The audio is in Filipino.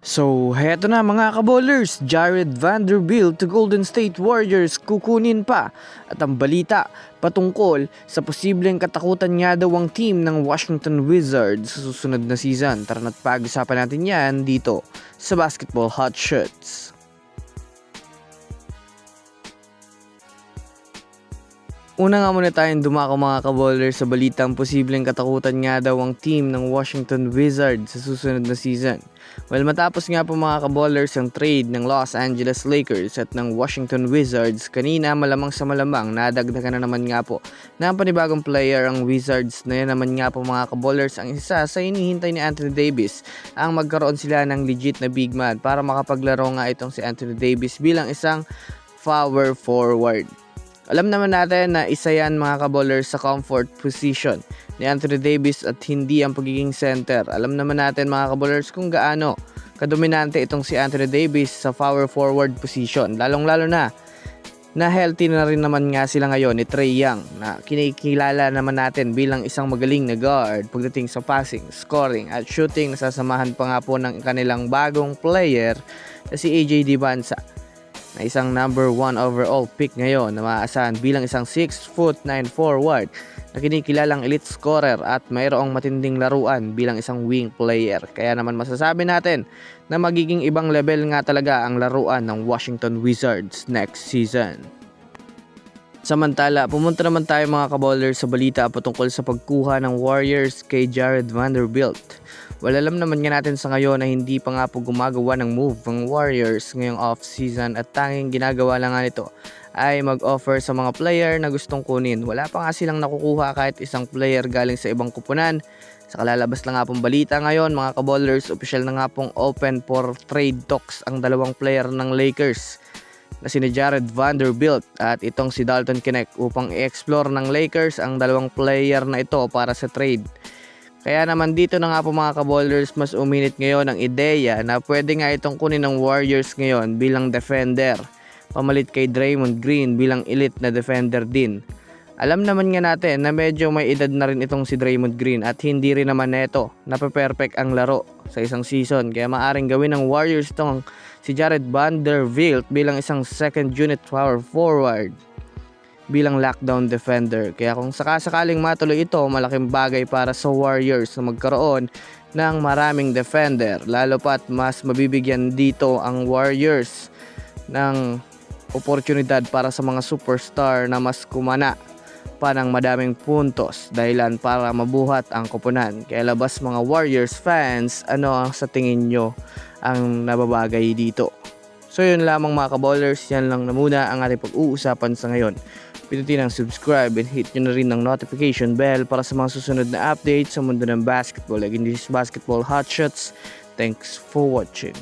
So, heto na mga kabowlers, Jared Vanderbilt to Golden State Warriors kukunin pa. At ang balita patungkol sa posibleng katakutan nga daw ang team ng Washington Wizards sa susunod na season. Tara na't pag-usapan natin yan dito sa Basketball Hot Shots. Una nga muna tayong dumako mga kabowlers sa balitang posibleng katakutan nga daw ang team ng Washington Wizards sa susunod na season. Well, matapos nga po mga kabowlers ang trade ng Los Angeles Lakers at ng Washington Wizards, kanina malamang sa malamang nadagdagan na naman nga po ng panibagong player ang Wizards na yan naman nga po mga kabowlers ang isa sa inihintay ni Anthony Davis ang magkaroon sila ng legit na big man para makapaglaro nga itong si Anthony Davis bilang isang power forward. Alam naman natin na isa yan mga kabowlers sa comfort position ni Anthony Davis at hindi ang pagiging center. Alam naman natin mga kabowlers kung gaano kadominante itong si Anthony Davis sa power forward position. Lalong-lalo na healthy na rin naman nga sila ngayon ni Trae Young na kinikilala naman natin bilang isang magaling na guard pagdating sa passing, scoring at shooting. Nasasamahan pa nga po ng kanilang bagong player na si AJ Dibansa, na isang number 1 overall pick ngayon na maaasahan bilang isang 6'9" forward na kinikilalang elite scorer at mayroong matinding laruan bilang isang wing player. Kaya naman masasabi natin na magiging ibang level nga talaga ang laruan ng Washington Wizards next season. Samantala, pumunta naman tayo mga kabowlers sa balita patungkol sa pagkuha ng Warriors kay Jared Vanderbilt. Well, alam naman nga natin sa ngayon na hindi pa nga po gumagawa ng move ang Warriors ngayong off-season at tanging ginagawa lang nga nito ay mag-offer sa mga player na gustong kunin. Wala pa nga silang nakukuha kahit isang player galing sa ibang kupunan. Sa kalalabas lang nga pong balita ngayon mga kabowlers, opisyal na nga pong open for trade talks ang dalawang player ng Lakers na si Jared Vanderbilt at itong si Dalton Knecht upang i-explore ng Lakers ang dalawang player na ito para sa trade. Kaya naman dito na nga po mga kabowlers, mas uminit ngayon ang ideya na pwede nga itong kunin ng Warriors ngayon bilang defender, pamalit kay Draymond Green bilang elite na defender din. Alam naman nga natin na medyo may edad na rin itong si Draymond Green at hindi rin naman neto nape-perfect ang laro sa isang season. Kaya maaring gawin ng Warriors itong si Jared Vanderbilt bilang isang second unit power forward bilang lockdown defender. Kaya kung sakasakaling matuloy ito, malaking bagay para sa Warriors na magkaroon ng maraming defender. Lalo pat mas mabibigyan dito ang Warriors ng oportunidad para sa mga superstar na mas kumana pa ng madaming puntos dahilan para mabuhat ang koponan. Kaya labas mga Warriors fans, ano ang sa tingin nyo ang nababagay dito? So yun lamang mga kabowlers, yan lang na muna ang ating pag-uusapan sa ngayon. Pindutin ang subscribe and hit nyo na rin ng notification bell para sa mga susunod na updates sa mundo ng basketball. Again, this is Basketball Hot Shots. Thanks for watching.